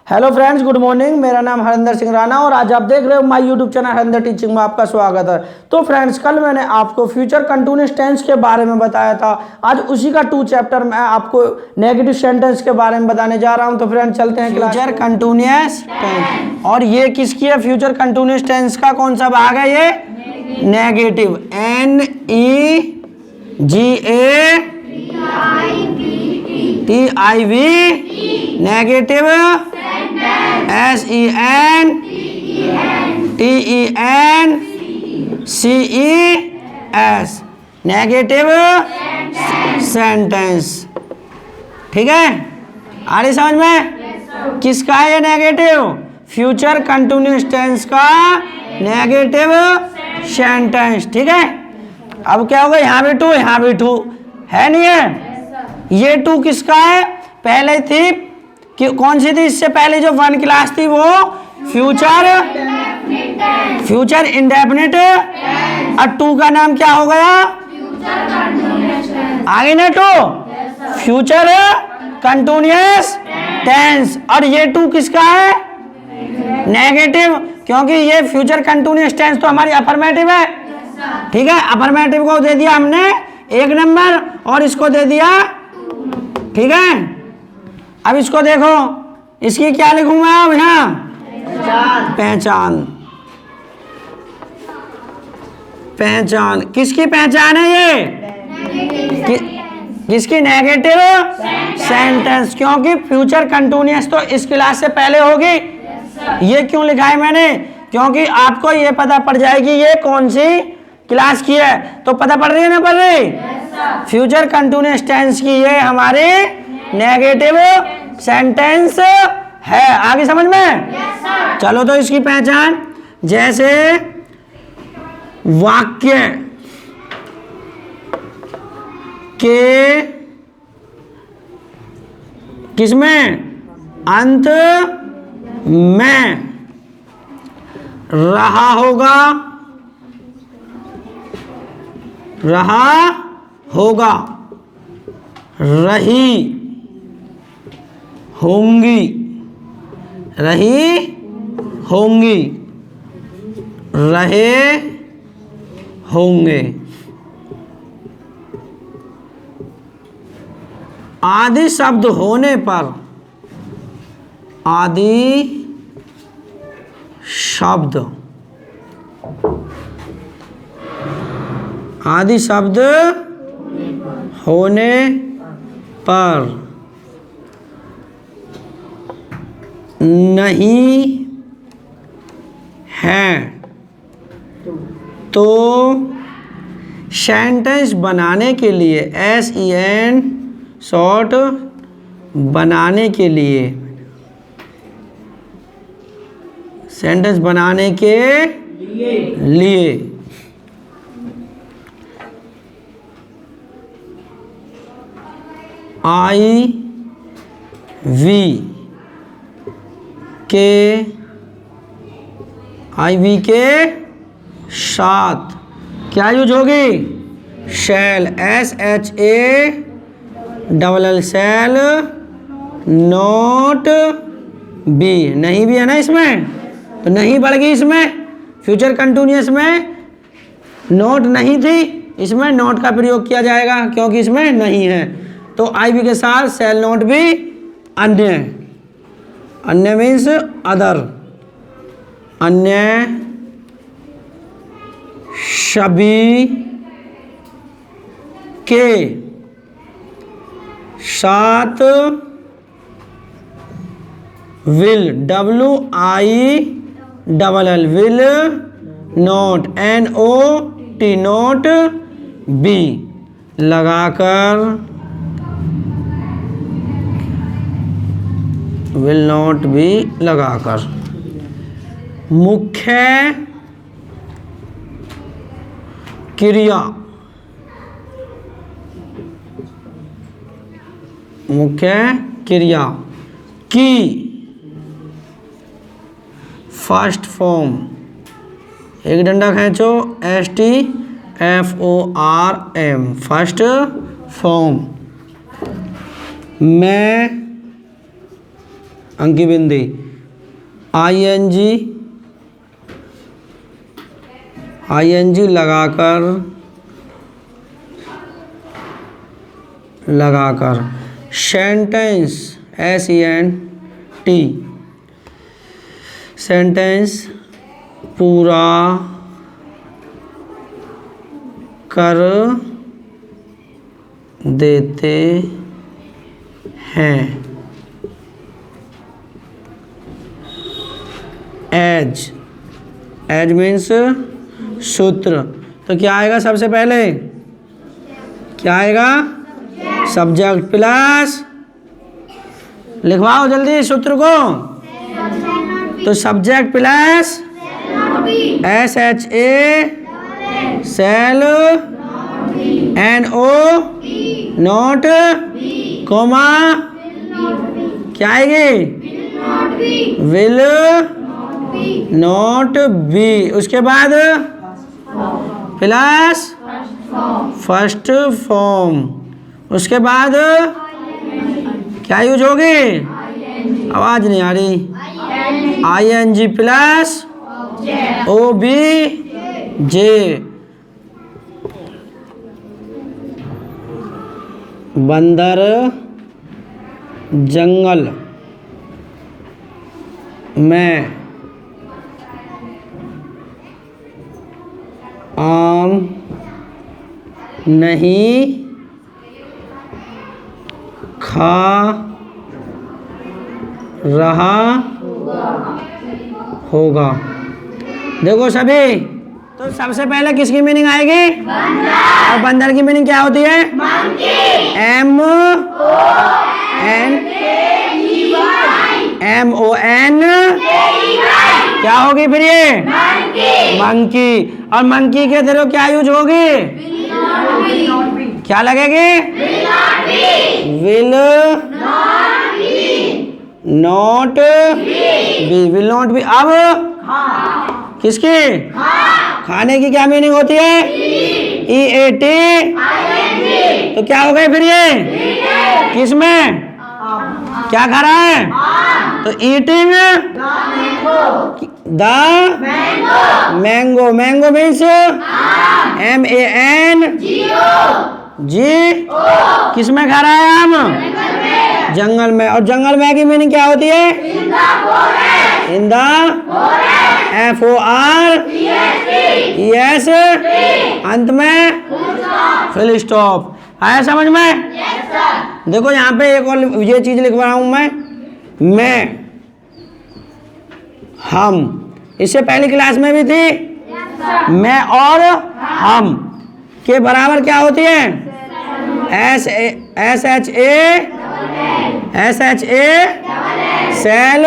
Hello friends, good morning. मेरा नाम हरिंदर सिंह राणा और आज आप देख रहे हो my YouTube channel Harinder teaching में आपका स्वागत है। तो फ्रेंड्स, कल मैंने आपको फ्यूचर कंटिन्यूअस टेंस के बारे में बताया था। आज उसी का 2 चैप्टर मैं आपको नेगेटिव सेंटेंस के बारे में बताने जा रहा हूं। तो फ्रेंड्स, चलते हैं फ्यूचर कंटिन्यूअस टेंस। और ये किसकी है? फ्यूचर कंटिन्यूअस टेंस का कौन सा भाग है? ये negative, NEGATIV, negative SENTENCES, negative sentence. ठीक है, आ रही समझ में? किसका है ये नेगेटिव? फ्यूचर कंटिन्यूअस टेंस का नेगेटिव सेंटेंस। ठीक है, अब क्या होगा? यहाँ भी टू, यहाँ भी टू है, नहीं है? ये टू किसका है? पहले थी कि कौन सी थी? इससे पहले जो 1 क्लास थी वो फ्यूचर इंडेफिनिट। और टू का नाम क्या हो गया? आगे ना टू, फ्यूचर कंटिन्यूअस टेंस। और ये टू किसका है? नेगेटिव, क्योंकि ये फ्यूचर कंटिन्यूअस टेंस तो हमारी अफर्मेटिव है। ठीक है, अफर्मेटिव को दे दिया हमने 1 नंबर और इसको दे दिया। ठीक है, अब इसको देखो, इसकी क्या लिखूंगा अब? यहाँ पहचान। पहचान किसकी पहचान है? ये किसकी? नेगेटिव सेंटेंस, क्योंकि फ्यूचर कंटिन्यूअस तो इस क्लास से पहले होगी। ये क्यों लिखा है मैंने? क्योंकि आपको ये पता पड़ जाएगी ये कौन सी क्लास की है। तो पता पड़ रही है ना? पड़ रही? फ्यूचर कंटिन्यूअस टेंस की ये हमारी नेगेटिव सेंटेंस है। आगे समझ में? चलो, तो इसकी पहचान, जैसे वाक्य के किसमें? अंत में रहा होगा, रहा होगा, रही होंगी, रही होंगी, रहे होंगे आदि शब्द होने पर, आदि शब्द, आदि शब्द होने पर नहीं है तो सेंटेंस बनाने के लिए, SEN शॉर्ट बनाने के लिए, सेंटेंस बनाने के लिए IV के साथ क्या यूज होगी? शैल, SHALL, शैल, नॉट बी। नहीं भी है ना इसमें, तो नहीं बढ़ गई इसमें। फ्यूचर कंटिन्यूअस में नोट नहीं थी, इसमें नोट का प्रयोग किया जाएगा क्योंकि इसमें नहीं है। तो IV के साथ शैल नोट भी अन्य, अन्य मीन्स अदर, अन्य सभी के साथ will, WILL, will not, NOT, not be लगाकर, विल नॉट बी लगाकर मुख्य क्रिया, मुख्य क्रिया की फर्स्ट फॉर्म, एक डंडा खींचो, STFORM, फर्स्ट फॉर्म में अंकी बिंदी, ING लगाकर सेंटेंस सेंटेंस पूरा कर देते हैं। एज मीन्स सूत्र। तो क्या आएगा सबसे पहले, क्या आएगा, सब्जेक्ट प्लस, लिखवाओ जल्दी सूत्र को। तो subject plus SHA shall NO not comma क्या आएगी, विल नॉट बी, उसके बाद प्लस फर्स्ट फॉर्म, उसके बाद क्या यूज होगी, आवाज नहीं आ रही, ING प्लस OBJ, बंदर जंगल में आम नहीं खा रहा होगा। देखो सभी, तो सबसे पहले किसकी मीनिंग आएगी, और बंदर की मीनिंग क्या होती है, MON क्या होगी फिर ये, मंकी। और मंकी के तरह क्या यूज होगी, क्या लगेगी, विल नॉट बी। अब किसकी, खाने की क्या मीनिंग होती है, EAT, तो क्या हो गए फिर ये, किसमें क्या खा रहा है, तो eating the mango, mango means MANG, किसमें खा रहा है आम, जंगल में। और जंगल में की मीनिंग क्या होती है, इन द FORES, अंत में फुल स्टॉप। आया समझ में? देखो यहाँ पे एक और ये चीज लिख रहा हूं मैं, हम, इससे पहली क्लास में भी थी, मैं और हम के बराबर क्या होती है, SHA shall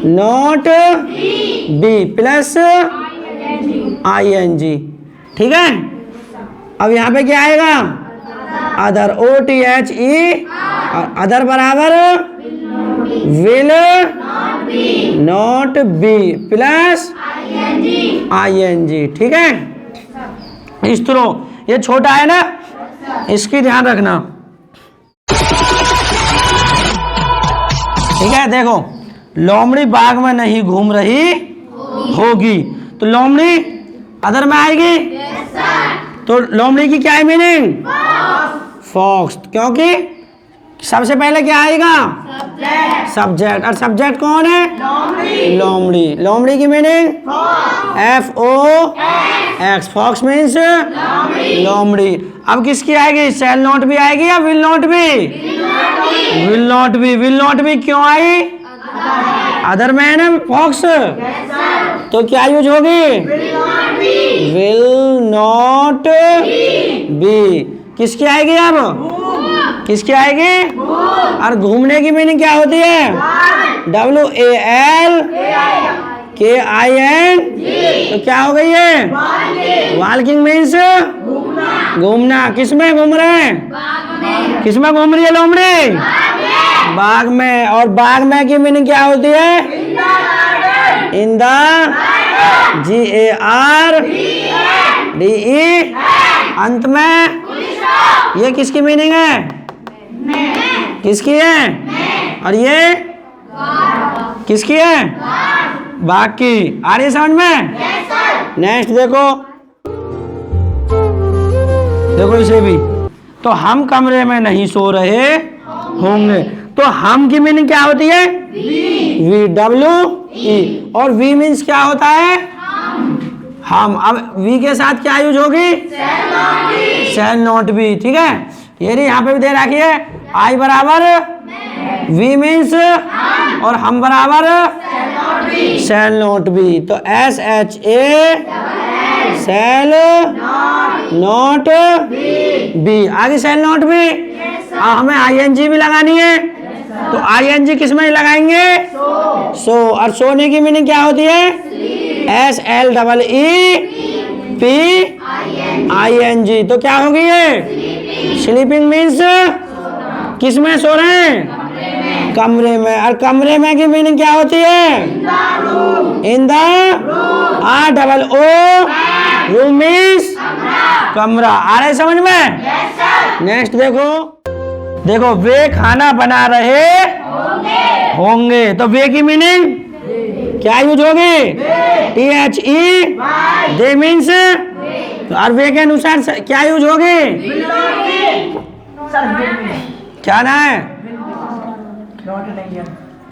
not be plus ING, ठीक है। अब यहाँ पे क्या आएगा, अदर, OTHE, और अदर बराबर will not be plus ING, ठीक है। इस तरह, ये छोटा है ना, इसकी ध्यान रखना, ठीक है। देखो, लोमड़ी बाग में नहीं घूम रही होगी, तो लोमड़ी अदर में आएगी, तो लोमड़ी की क्या है मीनिंग, फॉक्स, क्योंकि सबसे पहले क्या आएगा, सब्जेक्ट, और सब्जेक्ट कौन है, लोमड़ी। लोमड़ी की मीनिंग FOX, फॉक्स मीन्स लोमड़ी। अब किसकी आएगी, सेल नॉट भी आएगी या विल नॉट भी, विल नॉट भी। विल नॉट भी क्यों आई, अदर में है ना फॉक्स, तो क्या यूज होगी, विल नॉट बी। किसकी आएगी अब, किसकी आएगी, और घूमने की मीनिंग क्या होती है, WALKING, तो क्या हो गई है, वॉकिंग मीन्स घूमना। किसमें घूम रहे हैं, किसमें घूम रही है लोमड़ी, बाग में। और बाग में की मीनिंग क्या होती है, इन द GARDE, अंत में। ये किसकी मीनिंग है, किसकी है, और ये किसकी है? बाघ की। आ रही है समझ में? नेक्स्ट देखो, देखो इसे भी। तो हम कमरे में नहीं सो रहे होंगे। तो हम की मीनिंग क्या होती है? VWE। और वी मीन्स क्या होता है? हम। अब वी के साथ क्या यूज होगी? Shall not be. ठीक है, ये नहीं, यहाँ पे भी दे रखी है आई बराबर वी मीन्स और हम बराबर शैल नॉट बी। तो SHA शैल नॉट बी। आगे शैल नॉट बी। हमें ING भी लगानी है, तो ING किस में लगाएंगे? सो। और सोने की मीनिंग क्या होती है? SLEEPING। तो क्या होगी ये? स्लीपिंग मीन्स किस में सो रहे हैं? कमरे में। और कमरे में की मीनिंग क्या होती है? In the ROO room means कमरा। आ रहा है समझ में? नेक्स्ट देखो, देखो वे खाना बना रहे होंगे। तो वे की मीनिंग क्या यूज होगी? THE they means. और वे के अनुसार क्या यूज होगी? क्या ना है?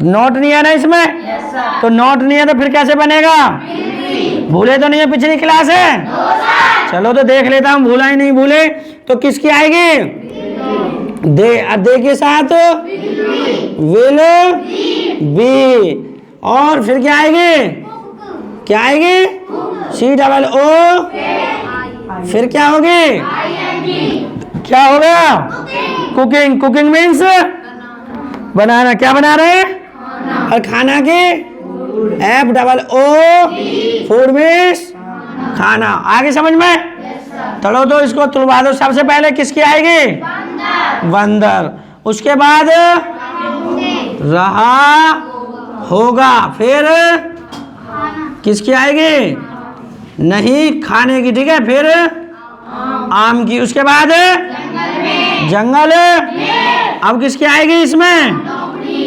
नोट नहीं है ना इसमें? तो नोट नहीं है तो फिर कैसे बनेगा? भूले तो नहीं है? पिछली क्लास है। चलो तो देख लेता हूँ, भूला ही नहीं भूले। तो किसकी आएगी? दे। दे के साथ विल बी। और फिर क्या आएगी? क्या आएगी? COO। फिर क्या होगी? क्या होगा? कुकिंग। कुकिंग मीन्स बनाना। क्या बना रहे हैं? और खाना के FOO फूड मीन्स खाना। आगे समझ में? चलो तो इसको तुलवा दो। सबसे पहले किसकी आएगी? बंदर। उसके बाद रहा होगा। फिर किसकी आएगी? नहीं खाने की। ठीक है, फिर आम की। उसके बाद जंगल। अब किसकी आएगी इसमें?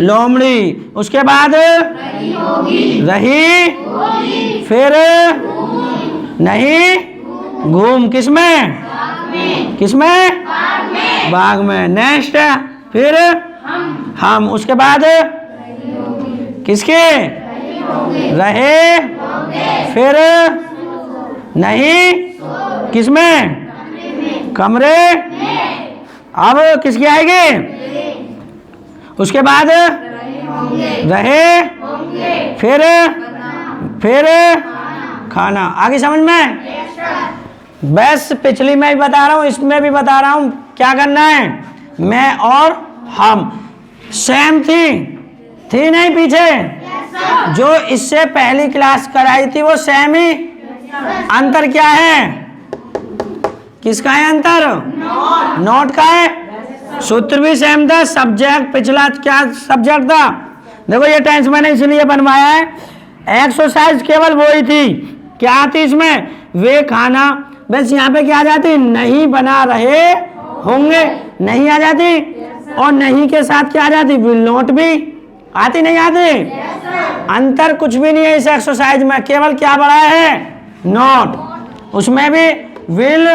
लोमड़ी। उसके बाद रही। फिर नहीं घूम। किसमें? किसमें? बाग में। नेक्स्ट फिर हम। उसके बाद किसके? रहे। फिर नहीं किसमें? कमरे। अब किसकी आएगी? उसके बाद रहे। फिर खाना। आगे समझ में? बस पिछली में भी बता रहा हूँ, इसमें भी बता रहा हूँ। क्या करना है? मैं और हम सेम थी नहीं पीछे? जो इससे पहली क्लास कराई थी वो सेम ही। अंतर क्या है? किसका है अंतर? नोट का है। सूत्र भी सेम था। सब्जेक्ट पिछला क्या सब्जेक्ट था? देखो ये टेंस मैंने इसलिए बनवाया है। एक्सरसाइज केवल वो ही थी। क्या आती इसमें? वे खाना। बस यहाँ पे क्या आ जाती? नहीं बना रहे होंगे। नहीं आ जाती। और नहीं के साथ क्या आ जाती? विल नॉट भी आती। नहीं आती? अंतर कुछ भी नहीं है इस एक्सरसाइज में। केवल क्या बढ़ाया है? नॉट। उसमें भी विल।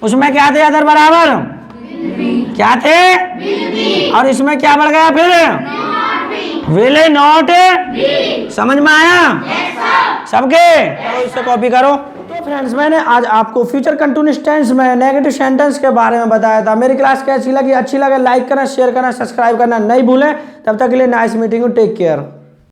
उसमें क्या थे अदर बराबर? क्या थे? और इसमें क्या बढ़ गया फिर? Will not. समझ में आया सबके? तो इससे कॉपी करो। तो फ्रेंड्स मैंने आज आपको फ्यूचर कंटिन्यूअस टेंस में नेगेटिव सेंटेंस के बारे में बताया था। मेरी क्लास कैसी लगी? अच्छी लगे लाइक करना, शेयर करना, सब्सक्राइब करना नहीं भूलें। तब तक के लिए nice meeting you. Take care.